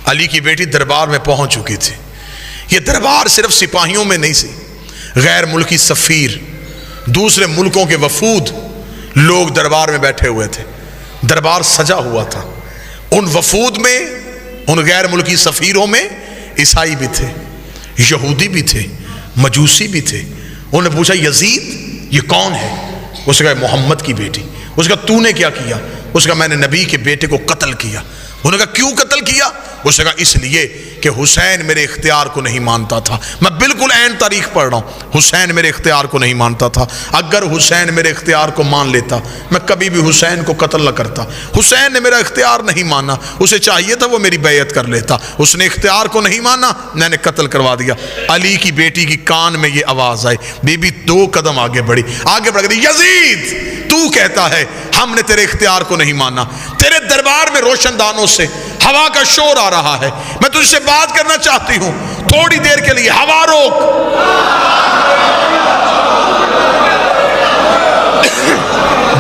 علی کی بیٹی دربار میں پہنچ چکی تھی. یہ دربار صرف سپاہیوں میں نہیں سی، غیر ملکی سفیر، دوسرے ملکوں کے وفود لوگ دربار میں بیٹھے ہوئے تھے. دربار سجا ہوا تھا. ان وفود میں، ان غیر ملکی سفیروں میں عیسائی بھی تھے، یہودی بھی تھے، مجوسی بھی تھے. انہوں نے پوچھا یزید یہ کون ہے؟ اس نے کہا محمد کی بیٹی. اس نے کہا تو نے کیا کیا؟ اس نے کہا میں نے نبی کے بیٹے کو قتل کیا. انہوں نے کہا کیوں قتل کیا؟ اس نے کہا اس لیے کہ حسین میرے اختیار کو نہیں مانتا تھا. میں بالکل عین تاریخ پڑھ رہا ہوں. حسین میرے اختیار کو نہیں مانتا تھا. اگر حسین میرے اختیار کو مان لیتا میں کبھی بھی حسین کو قتل نہ کرتا. حسین نے میرا اختیار نہیں مانا، اسے چاہیے تھا وہ میری بیعت کر لیتا. اس نے اختیار کو نہیں مانا، میں نے قتل کروا دیا. علی کی بیٹی کی کان میں یہ آواز آئی. بی بی 2 قدم آگے بڑھی، آگے بڑھ گئی. یزید تو کہتا ہے ہم نے تیرے اختیار کو نہیں مانا، تیرے دربار میں روشن دانوں سے ہوا کا شور آ رہا ہے، میں تجھ سے بات کرنا چاہتی ہوں، تھوڑی دیر کے لیے ہوا روک.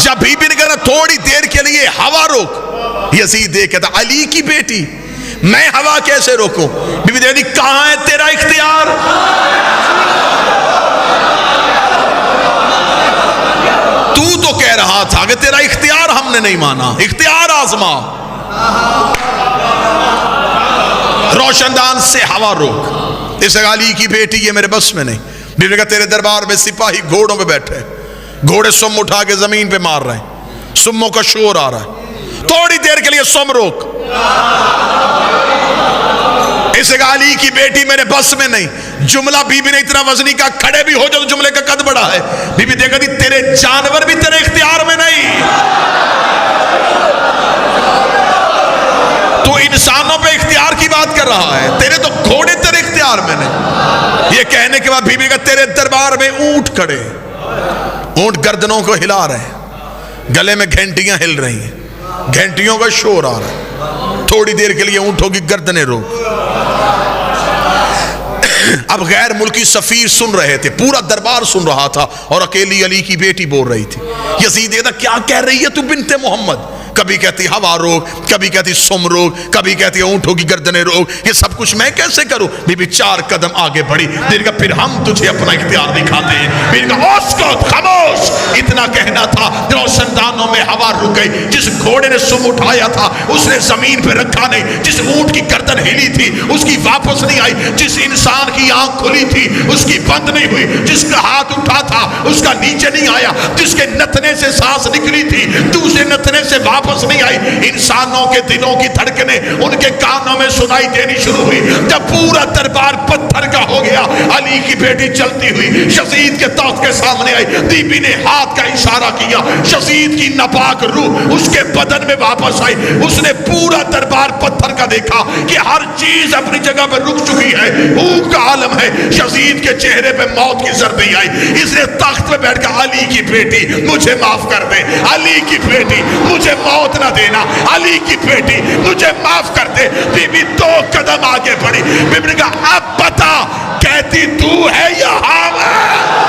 جب بی بی نے کہا تھوڑی دیر کے لیے ہوا روک، یزید دیکھ کہتا علی کی بیٹی میں ہوا کیسے روکوں؟ بی بی دیکھتی کہاں ہے تیرا اختیار؟ تو کہہ رہا تھا کہ تیرا اختیار ہم نے نہیں مانا، اختیار آزما. روشندان سے ہوا روک. اس علی کی بیٹی یہ میرے بس میں نہیں. بیوی نے کہا تیرے دربار میں سپاہی گھوڑوں پہ بیٹھے، گھوڑے سم اٹھا کے زمین پہ مار رہے ہیں، سموں کا شور آ رہا ہے، تھوڑی دیر کے لیے سم روک. اس علی کی بیٹی میرے بس میں نہیں. جملہ بی بی نے اتنا وزنی کا کھڑے بھی ہو جو جملے کا قد بڑا ہے. بی بی دیکھا دی تیرے جانور بھی تیرے اختیار میں نہیں، تو انسانوں پہ اختیار کی بات کر رہا ہے، تیرے تو گھوڑے تیرے اختیار میں نہیں. یہ کہنے کے بعد بی بی کا تیرے دربار میں اونٹ کھڑے، اونٹ گردنوں کو ہلا رہے ہیں، گلے میں گھنٹیاں ہل رہی ہیں، گھنٹیوں کا شور آ رہا ہے. تھوڑی دیر کے لیے اونٹوں کی گردنیں روک. اب غیر ملکی سفیر سن رہے تھے، پورا دربار سن رہا تھا، اور اکیلی علی کی بیٹی بول رہی تھی. یزید کہتا کیا کہہ رہی ہے تو بنت محمد؟ کبھی کہتی ہوا روک، کبھی کہتی سم روک، کبھی کہتی اونٹوں کی گردنیں روک. یہ سب کچھ میں کیسے کروں؟ بی بی 4 قدم آگے بڑھی. دیر کا پھر ہم تجھے اپنا اختیار دکھاتے ہیں. پھر کہا اسکت خاموش. اتنا کہنا تھا روشن دانوں میں ہوا رک گئی. جس گھوڑے نے سم اٹھایا تھا اس نے زمین پہ رکھا نہیں، جس اونٹ کی گردن ہلی تھی اس کی واپس نہیں آئی، جس انسان کی آنکھ کھلی تھی اس کی بند نہیں ہوئی، جس کا ہاتھ اٹھا تھا اس کا نیچے نہیں آیا، جس کے نتنے سے سانس نکلی تھی دوسرے نتنے سے واپس نہیں آئی. انسانوں کے دلوں کی دھڑکنیں ان کے کانوں میں سنائی دینی شروع ہوئی. جب پورا دربار پتھر کا ہو گیا، علی کی بیٹی چلتی ہوئی یزید کے تخت کے سامنے آئی. بی بی نے ہاتھ کا اشارہ کیا، یزید کی ناپاک روح اس کے بدن میں واپس آئی. اس نے پورا دربار پتھر کا دیکھا کہ ہر چیز اپنی جگہ پر رک چکی ہے، بھوک کا عالم ہے. یزید کے چہرے پہ موت کی ضربیں آئی. اس نے تخت پہ بیٹھ کر علی کی بیٹی مجھے معاف کر دے، علی کی بیٹی مجھے موت نہ دینا، علی کی بیٹی مجھے معاف کر دے. بی بی 2 قدم آگے بڑھی. بی بی نے کہا اب بتا کہتی تو ہے یا ہم ہے؟